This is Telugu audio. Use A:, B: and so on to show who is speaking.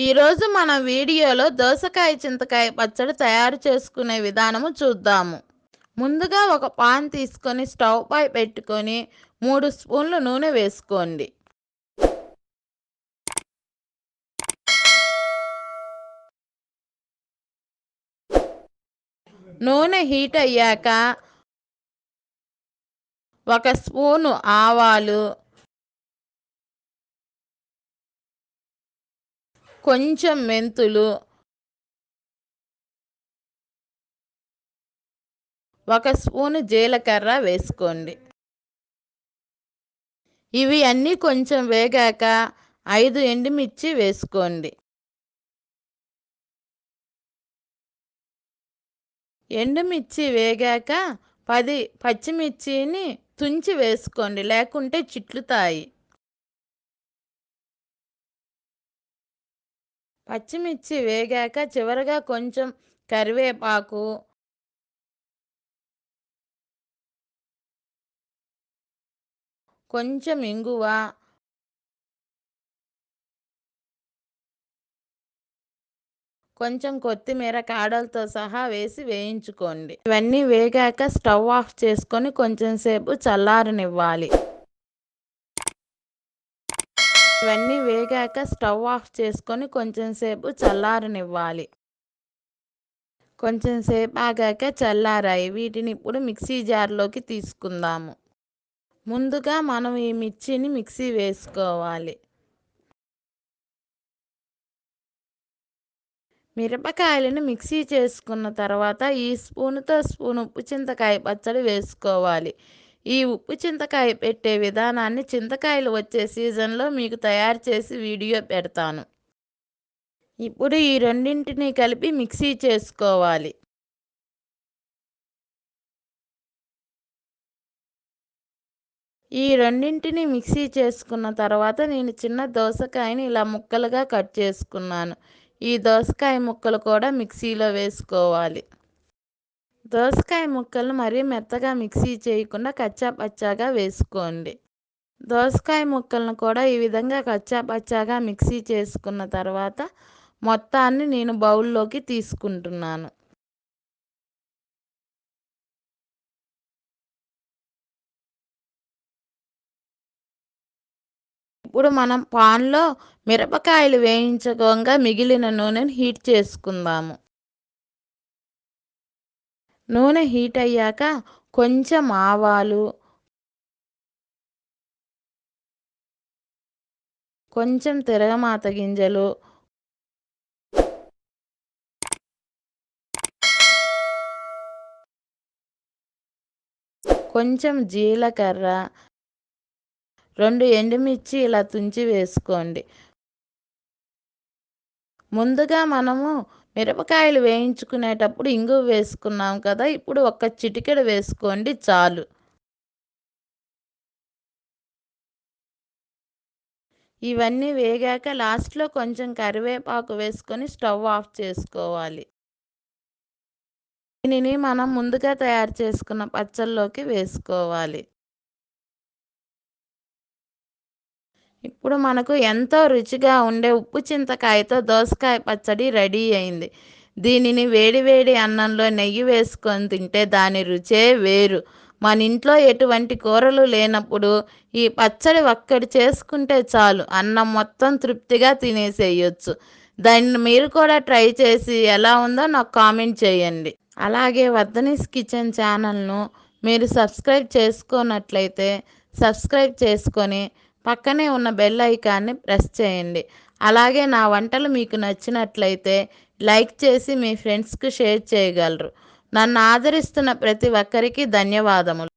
A: ఈరోజు మన వీడియోలో దోసకాయ చింతకాయ పచ్చడి తయారు చేసుకునే విధానము చూద్దాము. ముందుగా ఒక పాన్ తీసుకొని స్టవ్ పై పెట్టుకొని 3 స్పూన్లు నూనె వేసుకోండి. నూనె హీట్ అయ్యాక 1 స్పూను ఆవాలు, కొంచెం మెంతులు, 1 స్పూను జీలకర్ర వేసుకోండి. ఇవి అన్నీ కొంచెం వేగాక 5 ఎండుమిర్చి వేసుకోండి. ఎండుమిర్చి వేగాక 10 పచ్చిమిర్చిని తుంచి వేసుకోండి, లేకుంటే చిట్లుతాయి. పచ్చిమిర్చి వేగాక చివరగా కొంచెం కరివేపాకు, కొంచెం ఇంగువ, కొంచెం కొత్తిమీర కాడలతో సహా వేసి వేయించుకోండి. ఇవన్నీ వేగాక స్టవ్ ఆఫ్ చేసుకొని కొంచెం సేపు చల్లారనివ్వాలి. కొంచెం సేపు ఆగాక చల్లారాయి. వీటిని ఇప్పుడు మిక్సీ జార్లోకి తీసుకుందాము. ముందుగా మనం ఈ మిర్చిని మిక్సీ వేసుకోవాలి. మిరపకాయలను మిక్సీ చేసుకున్న తర్వాత ఈ స్పూనుతో స్పూన్ ఉప్పు చింతకాయ పచ్చడి వేసుకోవాలి. ఈ ఉప్పు చింతకాయ పెట్టే విధానాన్ని చింతకాయలు వచ్చే సీజన్లో మీకు తయారు చేసి వీడియో పెడతాను. ఇప్పుడు ఈ రెండింటిని కలిపి మిక్సీ చేసుకోవాలి. ఈ రెండింటిని మిక్సీ చేసుకున్న తర్వాత నేను చిన్న దోసకాయని ఇలా ముక్కలుగా కట్ చేసుకున్నాను. ఈ దోసకాయ ముక్కలు కూడా మిక్సీలో వేసుకోవాలి. దోసకాయ ముక్కలను మరీ మెత్తగా మిక్సీ చేయకుండా కచ్చా పచ్చాగా వేసుకోండి. దోసకాయ ముక్కలను కూడా ఈ విధంగా కచ్చా పచ్చాగా మిక్సీ చేసుకున్న తర్వాత మొత్తాన్ని నేను బౌల్లోకి తీసుకుంటున్నాను. ఇప్పుడు మనం పాన్లో మిరపకాయలు వేయించగా మిగిలిన నూనెను హీట్ చేసుకుందాము. నూనె హీట్ అయ్యాక కొంచెం ఆవాలు, కొంచెం తిరగమాత గింజలు, కొంచెం జీలకర్ర, 2 ఎండుమిర్చి ఇలా తుంచి వేసుకోండి. ముందుగా మనము మిరపకాయలు వేయించుకునేటప్పుడు ఇంగువ వేసుకున్నాం కదా, ఇప్పుడు ఒక చిటికెడు వేసుకోండి చాలు. ఇవన్నీ వేగాక లాస్ట్లో కొంచెం కరివేపాకు వేసుకొని స్టవ్ ఆఫ్ చేసుకోవాలి. దీనిని మనం ముందుగా తయారు చేసుకున్న పచ్చళ్ళలోకి వేసుకోవాలి. ఇప్పుడు మనకు ఎంతో రుచిగా ఉండే ఉప్పు చింతకాయతో దోసకాయ పచ్చడి రెడీ అయింది. దీనిని వేడివేడి అన్నంలో నెయ్యి వేసుకొని తింటే దాని రుచే వేరు. మన ఇంట్లో ఎటువంటి కూరలు లేనప్పుడు ఈ పచ్చడి ఒక్కటి చేసుకుంటే చాలు, అన్నం మొత్తం తృప్తిగా తినేసేయొచ్చు. దాన్ని మీరు కూడా ట్రై చేసి ఎలా ఉందో నాకు కామెంట్ చేయండి. అలాగే వర్ధనీస్ కిచెన్ ఛానల్ను మీరు సబ్స్క్రైబ్ చేసుకోనట్లయితే సబ్స్క్రైబ్ చేసుకొని పక్కనే ఉన్న బెల్ ఐకాన్ని ప్రెస్ చేయండి. అలాగే నా వంటలు మీకు నచ్చినట్లయితే లైక్ చేసి మీ ఫ్రెండ్స్కి షేర్ చేయగలరు. నన్ను ఆదరిస్తున్న ప్రతి ఒక్కరికి ధన్యవాదములు.